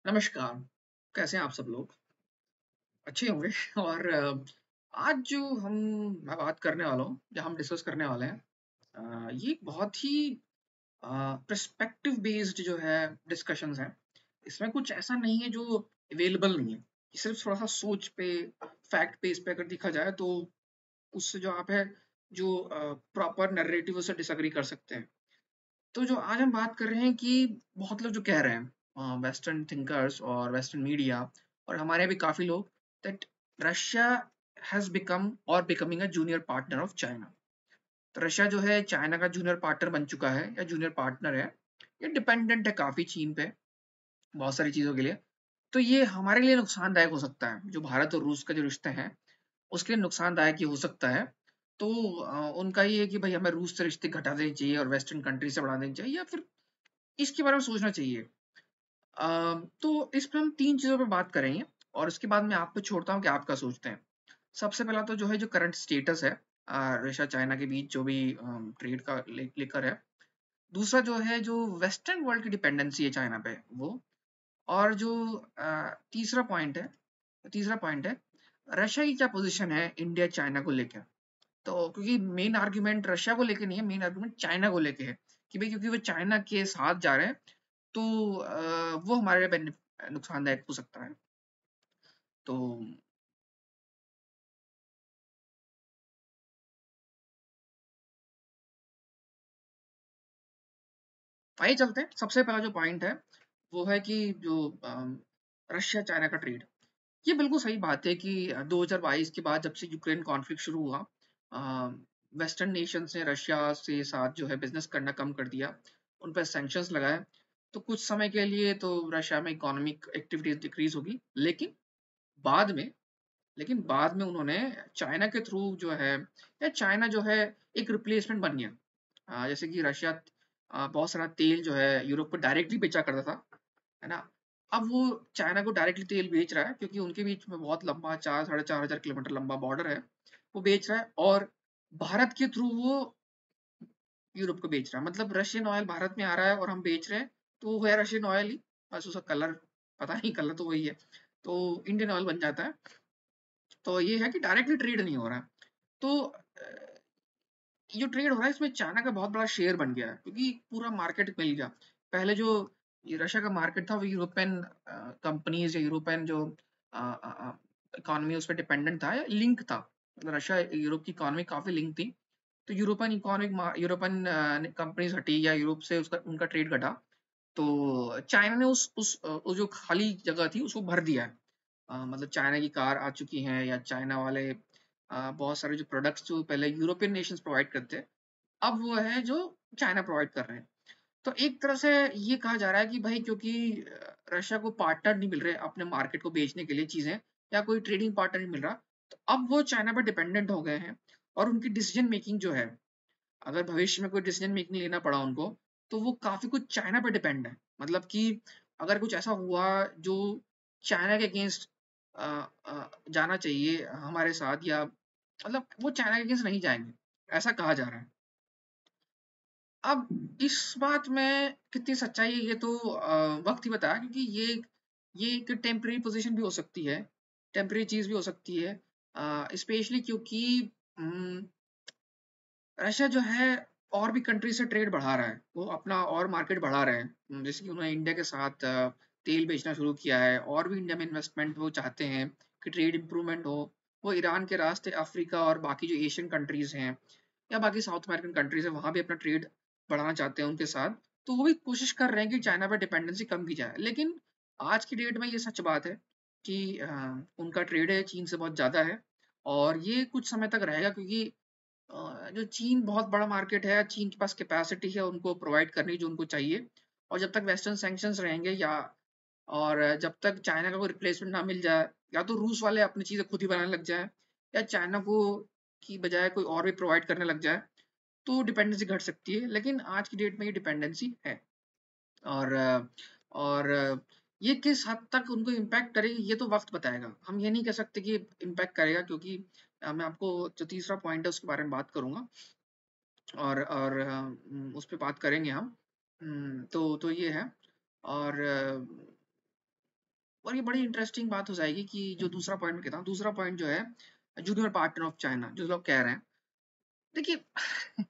नमस्कार, कैसे हैं आप सब लोग? अच्छे होंगे और आज जो मैं बात करने वाला हूँ, या हम डिस्कस करने वाले हैं ये एक बहुत ही पर्सपेक्टिव बेस्ड जो है डिस्कशंस हैं। इसमें कुछ ऐसा नहीं है जो अवेलेबल नहीं है। ये सिर्फ थोड़ा-सा सोच पे, फैक्ट बेस पे अगर देखा जाए तो उससे जो आप है जो प्रॉपर नैरेटिव उससे डिसएग्री कर सकते हैं। तो जो आज हम बात कर रहे हैं कि बहुत लोग जो कह रहे हैं वेस्टर्न थिंकर्स और वेस्टर्न मीडिया और हमारे भी काफी लोग दैट रशिया हैज बिकम और becoming a junior partner of China. तो रशिया जो है चाइना का जूनियर पार्टनर बन चुका है या जूनियर पार्टनर है। ये डिपेंडेंट है काफी चीन पे बहुत सारी चीजों के लिए। तो ये हमारे लिए नुकसानदायक हो सकता है, जो भारत और रूस का जो रिश्ते हैं उसके लिए नुकसानदायक ये हो सकता है। तो उनका ये है कि भाई हमें रूस से रिश्ते घटा देने चाहिए और वेस्टर्न कंट्री से बढ़ा देने चाहिए, या फिर इसके बारे में सोचना चाहिए। तो इस पे हम 3 चीज़ों पे बात करेंगे और उसके बाद मैं आप पे छोड़ता हूँ कि आप क्या सोचते हैं। सबसे पहला तो जो है जो करंट स्टेटस है रशिया चाइना के बीच जो भी ट्रेड का लेकर है। दूसरा जो है जो वेस्टर्न वर्ल्ड की डिपेंडेंसी है चाइना पे वो। और जो तीसरा पॉइंट है रशिया की क्या पोजीशन है इंडिया चाइना को लेकर। तो क्योंकि मेन आर्गुमेंट रशिया को लेके नहीं है, मेन आर्गुमेंट चाइना को लेके है कि भाई क्योंकि वो चाइना के साथ जा रहे हैं तो वो हमारे लिए नुकसानदायक हो सकता है। तो आइए चलते हैं। सबसे पहला जो पॉइंट है वो है कि जो रशिया चाइना का ट्रेड, ये बिल्कुल सही बात है कि 2022 के बाद जब से यूक्रेन कॉन्फ्लिक्ट शुरू हुआ वेस्टर्न नेशंस ने रशिया से साथ जो है बिजनेस करना कम कर दिया, उन पर सैंक्शंस लगाए। तो कुछ समय के लिए तो रशिया में इकोनॉमिक एक्टिविटीज डिक्रीज होगी, बाद में लेकिन बाद में उन्होंने चाइना के थ्रू जो है या चाइना जो है एक रिप्लेसमेंट बन गया। जैसे कि रशिया बहुत सारा तेल जो है यूरोप को डायरेक्टली बेचा करता था, है ना। अब वो चाइना को डायरेक्टली तेल बेच रहा है क्योंकि उनके बीच में बहुत लंबा 4 साढ़े 4 हजार किलोमीटर लंबा बॉर्डर है। वो बेच रहा है और भारत के थ्रू वो यूरोप को बेच रहा है। मतलब रशियन ऑयल भारत में आ रहा है और हम बेच रहे हैं, तो वो है रशियन ऑयल ही, बस उसका कलर पता नहीं, कलर तो वही है। तो इंडियन ऑयल बन जाता है। तो ये है कि डायरेक्टली ट्रेड नहीं हो रहा है। तो ये जो ट्रेड हो रहा है इसमें चाइना का बहुत बड़ा शेयर बन गया है क्योंकि पूरा मार्केट मिल गया। पहले जो ये रशिया का मार्केट था वो यूरोपियन कंपनीज या यूरोपियन जो इकोनॉमी उस पर डिपेंडेंट था, लिंक था। मतलब रशिया यूरोप की इकोनॉमी काफी लिंक थी। तो यूरोपियन इकोनॉमिक यूरोपियन कंपनीज हटी या यूरोप से उसका उनका ट्रेड घटा, तो चाइना ने उस जो खाली जगह थी उसको भर दिया है। मतलब चाइना की कार आ चुकी हैं या चाइना वाले बहुत सारे जो प्रोडक्ट्स जो पहले यूरोपियन नेशंस प्रोवाइड करते हैं, अब वो है जो चाइना प्रोवाइड कर रहे हैं। तो एक तरह से ये कहा जा रहा है कि भाई क्योंकि रशिया को पार्टनर नहीं मिल रहे अपने मार्केट को बेचने के लिए चीजें, या कोई ट्रेडिंग पार्टनर नहीं मिल रहा, तो अब वो चाइना पर डिपेंडेंट हो गए हैं। और उनकी डिसीजन मेकिंग जो है, अगर भविष्य में कोई डिसीजन मेकिंग लेना पड़ा उनको, तो वो काफी कुछ चाइना पे डिपेंड है। मतलब कि अगर कुछ ऐसा हुआ जो चाइना के अगेंस्ट जाना चाहिए हमारे साथ, या मतलब वो चाइना के अगेंस्ट नहीं जाएंगे, ऐसा कहा जा रहा है। अब इस बात में कितनी सच्चाई है ये तो वक्त ही बताया, क्योंकि ये एक टेम्परेरी पोजीशन भी हो सकती है, टेम्परेरी चीज भी हो सकती है। स्पेशली क्योंकि हम्म, रशिया जो है और भी कंट्री से ट्रेड बढ़ा रहा है, वो अपना और मार्केट बढ़ा रहे हैं। जैसे कि उन्होंने इंडिया के साथ तेल बेचना शुरू किया है, और भी इंडिया में इन्वेस्टमेंट वो चाहते हैं कि ट्रेड इंप्रूवमेंट हो। वो ईरान के रास्ते अफ्रीका और बाकी जो एशियन कंट्रीज हैं या बाकी साउथ अमेरिकन कंट्रीज है वहां भी अपना ट्रेड बढ़ाना चाहते हैं उनके साथ। तो वो भी कोशिश कर रहे हैं कि चाइना पर डिपेंडेंसी कम की जाए। लेकिन आज की डेट में ये सच बात है कि उनका ट्रेड है चीन से बहुत ज्यादा है, और ये कुछ समय तक रहेगा क्योंकि जो चीन बहुत बड़ा मार्केट है, चीन के पास कैपेसिटी है उनको प्रोवाइड करने की जो उनको चाहिए। और जब तक वेस्टर्न सैंक्शंस रहेंगे, या और जब तक चाइना का कोई रिप्लेसमेंट ना मिल जाए, या तो रूस वाले अपनी चीजें खुद ही बनाने लग जाए, या चाइना को की बजाय कोई और भी प्रोवाइड करने लग जाए, तो डिपेंडेंसी घट सकती है। लेकिन आज की डेट में ये डिपेंडेंसी है। और और ये किस हद तक उनको इम्पैक्ट करेगी ये तो वक्त बताएगा। हम ये नहीं कह सकते कि इम्पैक्ट करेगा, क्योंकि मैं आपको जो तीसरा पॉइंट है उसके बारे में बात करूंगा, और उस पे बात करेंगे हम। तो ये है। और और ये बड़ी इंटरेस्टिंग बात हो जाएगी कि जो दूसरा पॉइंट मैं कहता हूँ, दूसरा पॉइंट जो है जूनियर पार्टनर ऑफ चाइना, जो लोग कह रहे हैं, देखिए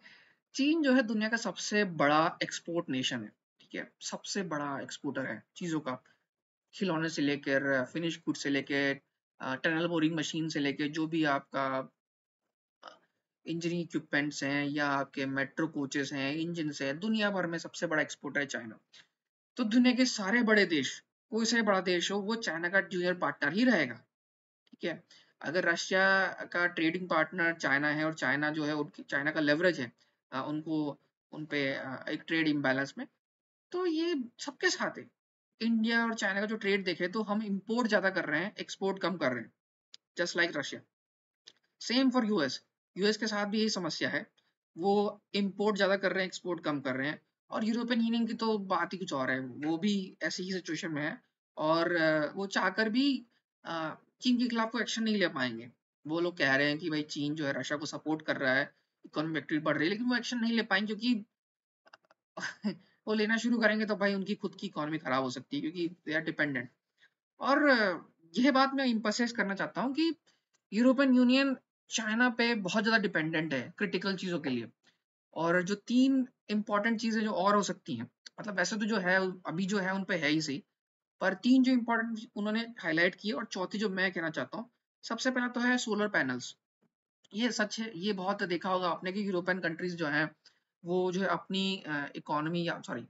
चीन जो है दुनिया का सबसे बड़ा एक्सपोर्ट नेशन है, ठीक है, सबसे बड़ा एक्सपोर्टर है चीजों का, खिलौने से लेकर फिनिश गुड से लेकर टनल बोरिंग मशीन से लेकर जो भी आपका इंजीनियरिंग इक्विपमेंट्स हैं या आपके मेट्रो कोचेस हैं, इंजन है, दुनिया भर में सबसे बड़ा एक्सपोर्टर है चाइना। तो दुनिया के सारे बड़े देश, कोई से बड़ा देश हो, वो चाइना का जूनियर पार्टनर ही रहेगा, ठीक है। अगर रशिया का ट्रेडिंग पार्टनर चाइना है और चाइना जो है उनकी चाइना का लेवरेज है उनको उन पे एक ट्रेड इम्बैलेंस में, तो ये सबके साथ है। इंडिया और चाइना का जो ट्रेड देखे तो हम इंपोर्ट ज्यादा कर रहे हैं, एक्सपोर्ट कम कर रहे हैं, just like Russia. Same for US, US के साथ भी यही समस्या है, वो इंपोर्ट ज्यादा कर रहे हैं, एक्सपोर्ट कम कर रहे हैं। और यूरोपियन यूनियन की तो बात ही कुछ और है, वो भी ऐसी ही सिचुएशन में है। और वो चाहकर भी चीन के खिलाफ कोई एक्शन नहीं ले पाएंगे। वो लोग कह रहे हैं कि भाई चीन जो है रशिया को सपोर्ट कर रहा है, इकोनॉमिक एक्टिविटी बढ़ रही है, लेकिन वो एक्शन नहीं ले पाएंगे क्योंकि वो लेना शुरू करेंगे तो भाई उनकी खुद की इकोनॉमी खराब हो सकती है, क्योंकि दे आर डिपेंडेंट। और यह बात मैं इम्फसाइज करना चाहता हूँ कि यूरोपियन यूनियन चाइना पे बहुत ज्यादा डिपेंडेंट है क्रिटिकल चीजों के लिए। और जो तीन इंपॉर्टेंट चीजें जो और हो सकती हैं, मतलब वैसे तो जो है अभी जो है उन पे है ही सही, पर तीन जो इंपॉर्टेंट उन्होंने हाईलाइट की, और चौथी जो मैं कहना चाहता हूँ, सबसे पहला तो है सोलर पैनल्स। ये सच है, ये बहुत देखा होगा आपने कि यूरोपियन कंट्रीज जो है वो जो है अपनी इकोनॉमी या सॉरी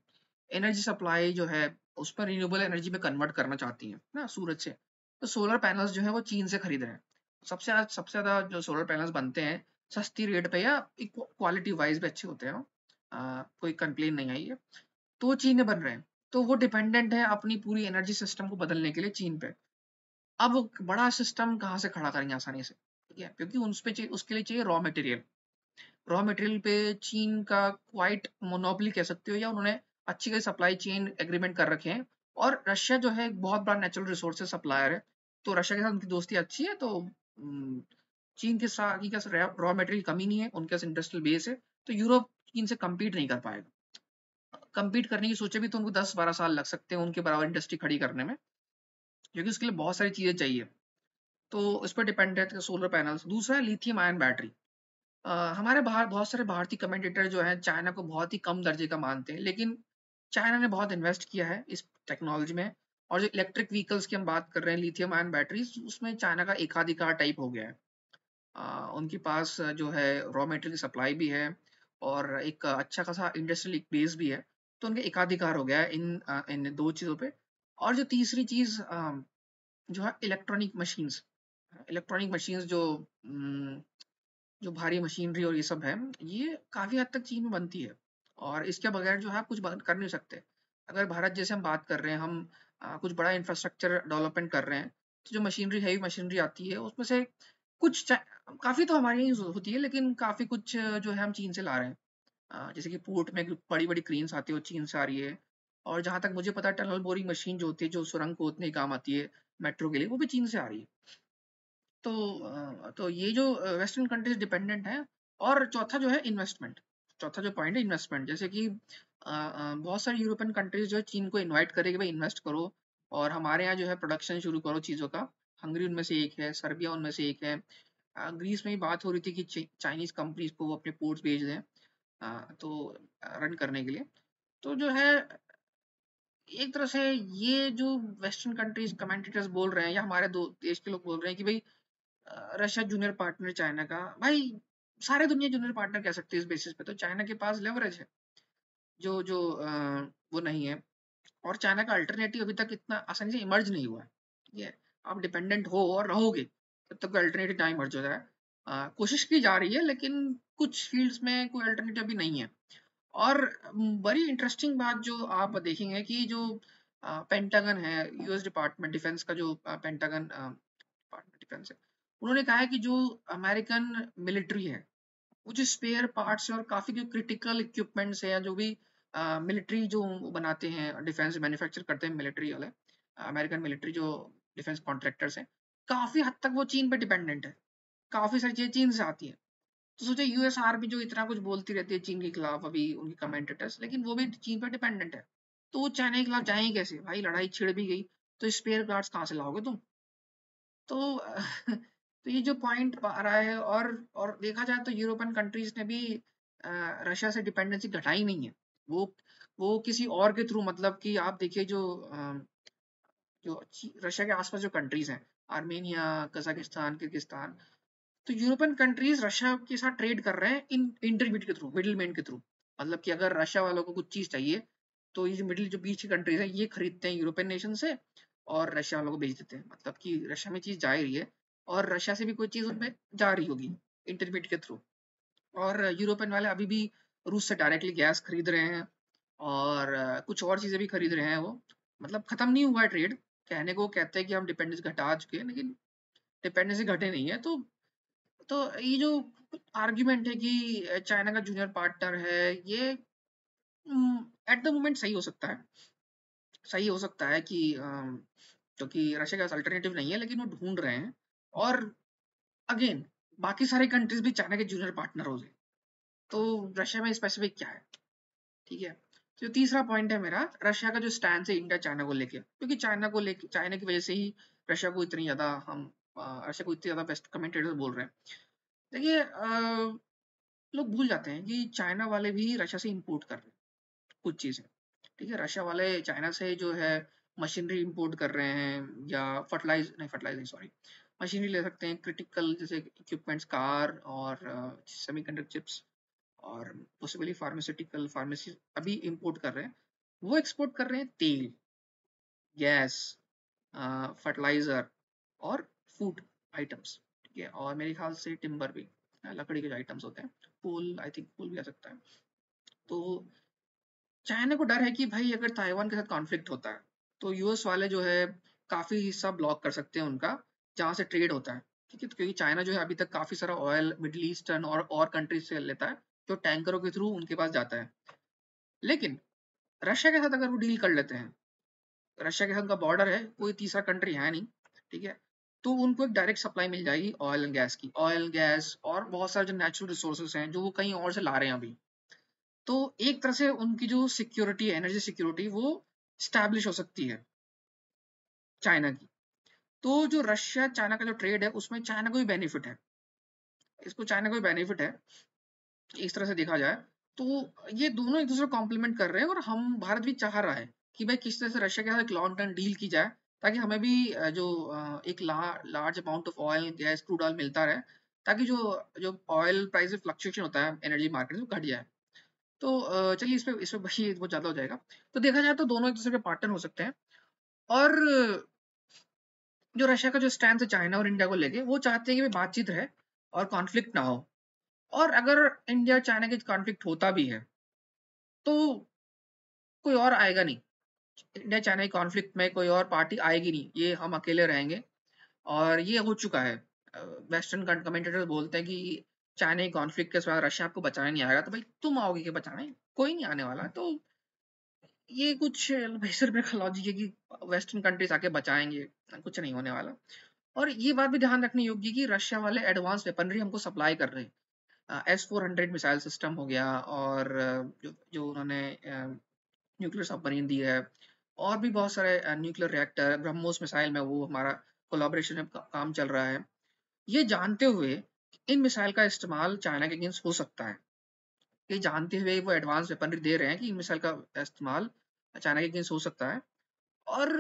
एनर्जी सप्लाई जो है उस पर रिन्यूएबल एनर्जी में कन्वर्ट करना चाहती हैं ना, सूरज से। तो सोलर पैनल्स जो है वो चीन से खरीद रहे हैं। सबसे ज्यादा जो सोलर पैनल्स बनते हैं सस्ती रेट पे या क्वालिटी वाइज भी अच्छे होते हैं, कोई कंप्लेन नहीं आई है, तो वो चीन में बन रहे हैं। तो वो डिपेंडेंट है अपनी पूरी एनर्जी सिस्टम को बदलने के लिए चीन पे। अब वो बड़ा सिस्टम कहाँ से खड़ा करेंगे आसानी से, ठीक है, क्योंकि उस पे उसके लिए चाहिए रॉ मटेरियल। रॉ मटेरियल पे चीन का क्वाइट मोनोपोली कह सकते हो, या उन्होंने अच्छी खासी सप्लाई चेन एग्रीमेंट कर रखे हैं। और रशिया जो है एक बहुत बड़ा नेचुरल रिसोर्सेज सप्लायर है, तो रशिया के साथ उनकी दोस्ती अच्छी है। तो चीन के साथ की रॉ मटेरियल कमी नहीं है, उनके पास इंडस्ट्रियल बेस है, तो यूरोप चीन से कम्पीट नहीं कर पाएगा। कम्पीट करने की सोचे भी तो उनको 10-12 साल लग सकते हैं उनके बराबर इंडस्ट्री खड़ी करने में, क्योंकि उसके लिए बहुत सारी चीजें चाहिए। तो इस पर डिपेंड है सोलर पैनल्स। दूसरा है लिथियम आयन बैटरी। हमारे बाहर बहुत सारे भारतीय कमेंटेटर जो है चाइना को बहुत ही कम दर्जे का मानते हैं, लेकिन चाइना ने बहुत इन्वेस्ट किया है इस टेक्नोलॉजी में। और जो इलेक्ट्रिक व्हीकल्स की हम बात कर रहे हैं, लिथियम आयन बैटरीज, उसमें चाइना का एकाधिकार टाइप हो गया है। उनके पास जो है रॉ मटेरियल की सप्लाई भी है और एक अच्छा खासा इंडस्ट्रियल बेस भी है। तो उनके एकाधिकार हो गया है इन दो चीज़ों पे। और जो तीसरी चीज़ जो है इलेक्ट्रॉनिक मशीन्स जो जो भारी मशीनरी और ये सब है, ये काफी हद तक चीन में बनती है। और इसके बगैर जो है आप कुछ कर नहीं सकते। अगर भारत जैसे हम बात कर रहे हैं, हम कुछ बड़ा इंफ्रास्ट्रक्चर डेवलपमेंट कर रहे हैं, तो जो मशीनरी हैवी मशीनरी आती है उसमें से कुछ काफी तो हमारी ही होती है, लेकिन काफी कुछ जो है हम चीन से ला रहे हैं। जैसे कि पोर्ट में बड़ी बड़ी क्रेन्स आती है, वो चीन से आ रही है। और जहां तक मुझे पता है टनल बोरिंग मशीन जो होती है, जो सुरंग खोदने के काम आती है मेट्रो के लिए, वो भी चीन से आ रही है। तो तो ये जो वेस्टर्न कंट्रीज डिपेंडेंट हैं। और चौथा जो है इन्वेस्टमेंट, चौथा जो पॉइंट है इन्वेस्टमेंट। जैसे कि बहुत सारी यूरोपियन कंट्रीज जो है चीन को इनवाइट करेगी, भाई इन्वेस्ट करो और हमारे यहाँ जो है प्रोडक्शन शुरू करो चीज़ों का। हंगरी उनमें से एक है, सर्बिया उनमें से एक है। ग्रीस में ही बात हो रही थी कि चाइनीज कंपनीज को वो अपने पोर्ट्स भेज दें, तो रन करने के लिए। तो जो है एक तरह से ये जो वेस्टर्न कंट्रीज कमेंटेटर्स बोल रहे हैं या हमारे दो देश के लोग बोल रहे हैं कि भाई रशिया जूनियर पार्टनर चाइना का, भाई सारे दुनिया जूनियर पार्टनर कह सकते हैं इस बेसिस पे। तो चाइना के पास लेवरेज है जो जो वो नहीं है। और चाइना का अल्टरनेटिव अभी तक इतना आसानी से इमर्ज नहीं हुआ है। ठीक है, आप डिपेंडेंट हो और रहोगे तब तक अल्टरनेटिव टाइम इमर्ज हो जाए। कोशिश की जा रही है, लेकिन कुछ फील्ड्स में कोई अल्टरनेटिव भी नहीं है। और बड़ी इंटरेस्टिंग बात जो आप देखेंगे कि जो पेंटागन है, यूएस डिपार्टमेंट डिफेंस का, जो पेंटागन डिपार्टमेंट डिफेंस है, उन्होंने कहा है कि जो अमेरिकन मिलिट्री है, वो जो स्पेयर पार्ट्स है और काफी जो क्रिटिकल इक्विपमेंट्स है, या जो भी मिलिट्री जो बनाते हैं, डिफेंस मैन्युफैक्चर करते हैं मिलिट्री वाले, अमेरिकन मिलिट्री जो डिफेंस कॉन्ट्रैक्टर्स हैं, काफी हद तक वो चीन पे डिपेंडेंट है। काफी सारी चीजें चीन से आती है। तो सोचे यूएस आर्मी जो इतना कुछ बोलती रहती है चीन के खिलाफ, अभी उनकी कमेंटेटर्स, लेकिन वो भी चीन पर डिपेंडेंट है। तो वो चाइना के खिलाफ जाएंगे कैसे भाई, लड़ाई छिड़ भी गई तो स्पेयर पार्ट्स कहाँ से लाओगे तुम? तो तो ये जो पॉइंट आ रहा है, और देखा जाए तो यूरोपियन कंट्रीज ने भी रशिया से डिपेंडेंसी घटाई नहीं है। वो वो किसी और के थ्रू, मतलब कि आप देखिए जो रशिया के आसपास जो कंट्रीज हैं, आर्मेनिया, कजाकिस्तान, किर्गिस्तान, तो यूरोपियन कंट्रीज रशिया के साथ ट्रेड कर रहे हैं इन इंटरमीडिएट के थ्रू, मिडिल मैन के थ्रू। मतलब कि अगर रशिया वालों को कुछ चीज चाहिए, तो ये जो बीच की कंट्रीज है, ये खरीदते हैं यूरोपियन नेशन से और रशिया वालों को बेच देते हैं। मतलब कि रशिया में चीज जा ही रही है और रशिया से भी कोई चीज उनमें जा रही होगी इंटरमीडिएट के थ्रू। और यूरोपियन वाले अभी भी रूस से डायरेक्टली गैस खरीद रहे हैं और कुछ और चीजें भी खरीद रहे हैं वो। मतलब खत्म नहीं हुआ है ट्रेड। कहने को कहते हैं कि हम डिपेंडेंस घटा चुके हैं, लेकिन डिपेंडेंसी घटे नहीं है। तो ये जो आर्ग्यूमेंट है कि चाइना का जूनियर पार्टनर है, ये एट द मोमेंट सही हो सकता है। सही हो सकता है कि क्योंकि रशिया के पास अल्टरनेटिव नहीं है, लेकिन वो ढूंढ रहे हैं। और अगेन, बाकी सारे कंट्रीज भी चाइना के जूनियर पार्टनर हो गए, तो रशिया में स्पेसिफिक क्या है? ठीक है। तो तीसरा पॉइंट है मेरा, रशिया का जो स्टैंड है इंडिया चाइना को लेके, क्योंकि चाइना की वजह से ही रशिया को इतनी ज्यादा हम रशिया को इतनी ज्यादा बेस्ट कमेंटेटर्स बोल रहे हैं। देखिए, लोग भूल जाते हैं कि चाइना वाले भी रशिया से इंपोर्ट कर रहे हैं कुछ चीजें। ठीक है, रशिया वाले चाइना से जो है मशीनरी इंपोर्ट कर रहे हैं, या फर्टिलाइज नहीं, सॉरी, मशीनरी ले सकते हैं, क्रिटिकल जैसे इक्विपमेंट्स, कार और सेमीकंडक्टर चिप्स, और पॉसिबली फार्मास्यूटिकल फार्मेसी अभी इंपोर्ट कर रहे हैं। वो एक्सपोर्ट कर रहे हैं तेल, गैस, फर्टिलाइजर और फूड आइटम्स। ठीक है, और मेरे ख्याल से टिम्बर भी, लकड़ी के जो आइटम्स होते हैं, पुल, आई थिंक पुल भी आ सकता है। तो चाइना को डर है कि भाई अगर ताइवान के साथ कॉन्फ्लिक्ट होता है, तो यूएस वाले जो है काफी हिस्सा ब्लॉक कर सकते हैं उनका, जहाँ से ट्रेड होता है। ठीक है, तो क्योंकि चाइना जो है अभी तक काफी सारा ऑयल मिडिल ईस्टर्न और कंट्रीज से लेता है, जो टैंकरों के थ्रू उनके पास जाता है। लेकिन रशिया के साथ अगर वो डील कर लेते हैं, रशिया के साथ उनका बॉर्डर है, कोई तीसरा कंट्री है नहीं। ठीक है, तो उनको एक डायरेक्ट सप्लाई मिल जाएगी ऑयल एंड गैस की, ऑयल गैस और बहुत सारे जो नेचुरल रिसोर्सेज हैं जो वो कहीं और से ला रहे हैं अभी। तो एक तरह से उनकी जो सिक्योरिटी है, एनर्जी सिक्योरिटी, वो स्टैब्लिश हो सकती है चाइना की। तो जो रशिया चाइना का जो ट्रेड है, उसमें चाइना को भी बेनिफिट है, इसको चाइना को भी बेनिफिट है, इस तरह से देखा जाए। तो ये दोनों एक दूसरे को कॉम्प्लीमेंट कर रहे हैं, और हम भारत भी चाह रहा है कि भाई किस तरह से रशिया के साथ एक लॉन्ग टर्म डील की जाए, ताकि हमें भी एक large amount of oil gas crude oil मिलता रहे, ताकि जो जो ऑयल प्राइस में फ्लक्चुएशन होता है एनर्जी मार्केट में, वो घट जाए। तो चलिए, इस पे भाई बहुत ज्यादा हो जाएगा। तो देखा जाए तो दोनों एक दूसरे के पार्टनर हो सकते हैं। और जो रशिया का जो स्टैंड है चाइना और इंडिया को लेके, वो चाहते हैं कि बातचीत रहे और कॉन्फ्लिक्ट ना हो। और अगर इंडिया चाइना के कॉन्फ्लिक्ट होता भी है, तो कोई और आएगा नहीं। इंडिया चाइना के कॉन्फ्लिक्ट में कोई और पार्टी आएगी नहीं, ये हम अकेले रहेंगे। और ये हो चुका है। वेस्टर्न कमेंटेटर्स बोलते हैं कि चाइना के कॉन्फ्लिक्ट के बाद रशिया आपको बचाने नहीं आएगा, तो भाई तुम आओगे कि बचाने? कोई नहीं आने वाला। तो ये कुछ बेसर पे लॉजिक है कि वेस्टर्न कंट्रीज आके बचाएंगे, कुछ नहीं होने वाला। और ये बात भी ध्यान रखनी होगी कि रशिया वाले एडवांस वेपनरी हमको सप्लाई कर रहे हैं। S-400 मिसाइल सिस्टम हो गया, और जो जो उन्होंने न्यूक्लियर सबमरीन दी है, और भी बहुत सारे न्यूक्लियर रिएक्टर, ब्रह्मोस मिसाइल में वो हमारा कोलैबोरेशन में काम चल रहा है। ये जानते हुए इन मिसाइल का इस्तेमाल चाइना के अगेंस्ट हो सकता है, ये जानते हुए वो एडवांस वेपनरी दे रहे हैं कि इन मिसाइल का इस्तेमाल चाइना के अगेंस्ट हो सकता है। और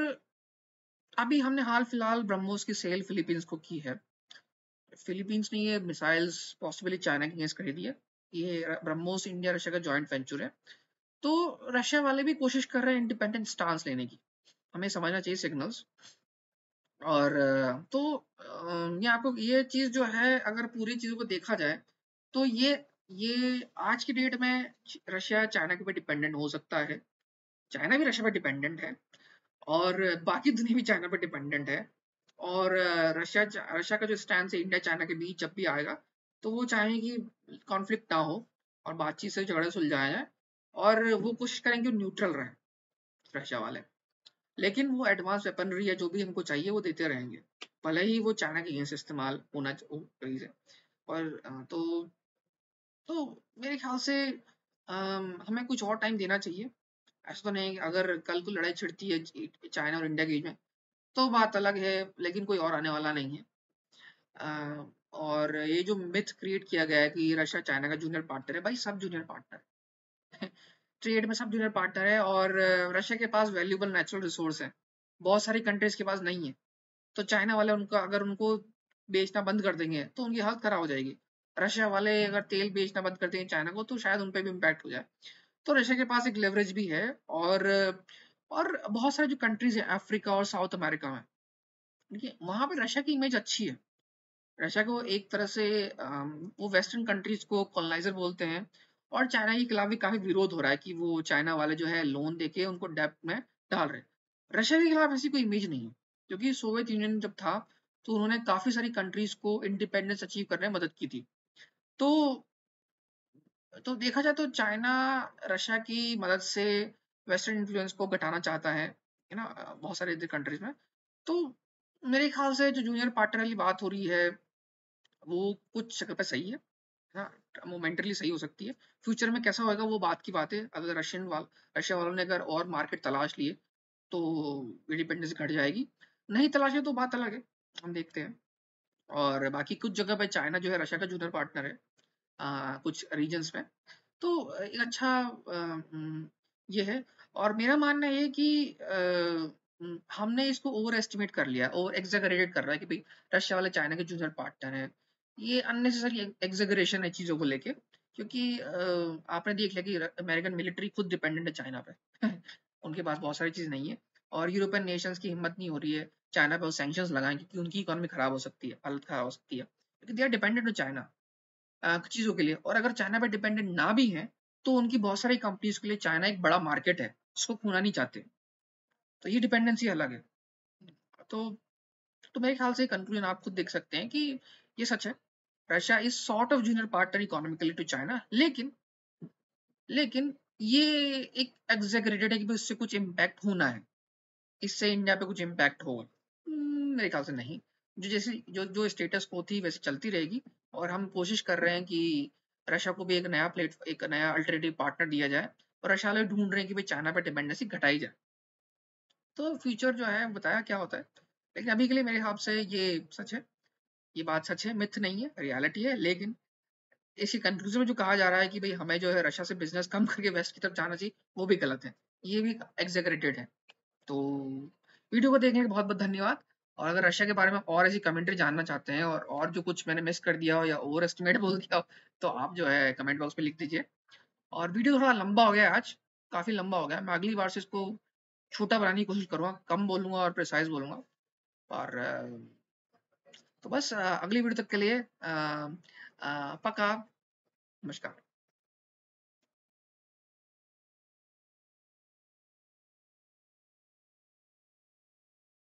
अभी हमने हाल फिलहाल ब्रह्मोस की सेल फिलीपींस को की है। फिलीपींस ने ये मिसाइल्स पॉसिबली चाइना के अगेंस्ट खरीदी है। ये ब्रह्मोस इंडिया रशिया का जॉइंट वेंचर है। तो रशिया वाले भी कोशिश कर रहे हैं इंडिपेंडेंट स्टांस लेने की, हमें समझना चाहिए सिग्नल्स। और ये आपको ये चीज जो है, अगर पूरी चीजों को देखा जाए, तो ये आज की डेट में रशिया चाइना के पे डिपेंडेंट हो सकता है, चाइना भी रशिया पे डिपेंडेंट है, और बाकी दुनिया भी चाइना पे डिपेंडेंट है। और रशिया का जो स्टैंड है इंडिया चाइना के बीच जब भी आएगा, तो वो चाहेंगे कि कॉन्फ्लिक्ट ना हो और बातचीत से झगड़े सुलझाया जाए, और वो कोशिश करेंगे न्यूट्रल रहे रशिया वाले। लेकिन वो एडवांस वेपनरी या जो भी हमको चाहिए वो देते रहेंगे, भले ही वो चाइना के अगेंस्ट इस्तेमाल होना करी से। और तो मेरे ख्याल से हमें कुछ और टाइम देना चाहिए। ऐसा तो नहीं कि अगर कल को लड़ाई छिड़ती है चाइना और इंडिया के बीच में, तो बात अलग है, लेकिन कोई और आने वाला नहीं है। और ये जो मिथ क्रिएट किया गया है कि रशिया चाइना का जूनियर पार्टनर है, भाई सब जूनियर पार्टनर है। ट्रेड में सब जूनियर पार्टनर है, और रशिया के पास वैल्यूएबल नेचुरल रिसोर्स है, बहुत सारी कंट्रीज के पास नहीं है। तो चाइना वाले उनका अगर उनको बेचना बंद कर देंगे तो उनकी हालत खराब हो जाएगी। रशिया वाले अगर तेल बेचना बंद कर देंगे चाइना को, तो शायद उन पे भी इम्पैक्ट हो जाए। तो रशिया के पास एक लेवरेज भी है। और बहुत सारे जो कंट्रीज है अफ्रीका और साउथ अमेरिका में, देखिए वहां पे रशिया की इमेज अच्छी है। रशिया को एक तरह से वो वेस्टर्न कंट्रीज को कॉलोनाइजर बोलते हैं, और चाइना के खिलाफ भी काफी विरोध हो रहा है कि वो चाइना वाले जो है लोन देके उनको डेब्ट में डाल रहे हैं। रशिया के खिलाफ ऐसी कोई इमेज नहीं है, क्योंकि सोवियत यूनियन जब था तो उन्होंने काफी सारी कंट्रीज को इंडिपेंडेंस अचीव करने में मदद की थी। तो तो देखा जाए तो चाइना रशिया की मदद से वेस्टर्न इन्फ्लुएंस को घटाना चाहता है ना, बहुत सारे इधर कंट्रीज में। तो मेरे ख्याल से जो जूनियर पार्टनर की बात हो रही है वो कुछ जगह पे सही है। हाँ, मोमेंटली सही हो सकती है। फ्यूचर में कैसा होएगा वो बात की बात है। अगर रशिया वालों ने अगर और मार्केट तलाश लिए तो इंडिपेंडेंस घट जाएगी। नहीं तलाशे तो बात अलग है, हम देखते हैं। और बाकी कुछ जगह पे चाइना जो है रशिया का जूनियर पार्टनर है, कुछ रीजन्स में। तो एक अच्छा ये है। और मेरा मानना ये है कि हमने इसको ओवर एस्टिमेट कर लिया, ओवर एग्जेगरेटेड कर रहा है कि भाई रशिया वाले चाइना के जूनियर पार्टनर हैं। ये अननेसेसरी एग्जेगरेशन है चीज़ों को लेके, क्योंकि आपने देख लिया कि अमेरिकन मिलिट्री खुद डिपेंडेंट है चाइना पे। उनके पास बहुत सारी चीज़ नहीं है, और यूरोपियन नेशंस की हिम्मत नहीं हो रही है चाइना पे सैंक्शंस लगाएं, क्योंकि उनकी इकोनॉमी खराब हो सकती है, हालत खराब हो सकती है, क्योंकि they are dependent on China चीज़ों के लिए। और अगर चाइना पे डिपेंडेंट ना भी हैं तो उनकी बहुत सारी कंपनीज के लिए चाइना एक बड़ा मार्केट है, उसको खोना नहीं चाहते। तो ये डिपेंडेंसी अलग है। तो तो मेरे ख्याल से कंक्लूजन आप खुद देख सकते हैं कि ये सच है। Russia is sort of junior partner economically to China, लेकिन ये एक एग्जेगरेटेड है कि भाई उससे कुछ इम्पैक्ट होना है, इससे इंडिया पे कुछ इम्पैक्ट होगा। मेरे ख्याल से नहीं। जो जैसे जो जो स्टेटस को थी वैसे चलती रहेगी, और हम कोशिश कर रहे हैं कि रशिया को भी एक नया अल्टरनेटिव पार्टनर दिया जाए, और रशिया वाले ढूंढ रहे हैं कि भाई चाइना पे डिपेंडेंसी घटाई जाए। तो फ्यूचर जो है बताया क्या होता है, लेकिन अभी के लिए मेरे हिसाब से ये सच है। ये बात सच है, मिथ नहीं है, रियलिटी है। लेकिन इसी कंक्लूजन में जो कहा जा रहा है कि भाई हमें जो है रशिया से बिजनेस कम करके वेस्ट की तरफ जाना चाहिए, वो भी गलत है। ये भी एग्जेगरेटेड है। तो वीडियो को देखने के बहुत बहुत धन्यवाद। और अगर रशिया के बारे में और ऐसी कमेंट्री जानना चाहते हैं, और जो कुछ मैंने मिस कर दिया हो या ओवर एस्टिमेट बोल दिया हो, तो आप जो है कमेंट बॉक्स में लिख दीजिए। और वीडियो थोड़ा लंबा हो गया है आज, काफी लंबा हो गया। मैं अगली बार से इसको छोटा बनाने की कोशिश करूंगा, कम बोलूंगा और प्रिसाइज बोलूंगा। और तो बस अगली वीडियो तक के लिए पक्का। नमस्कार।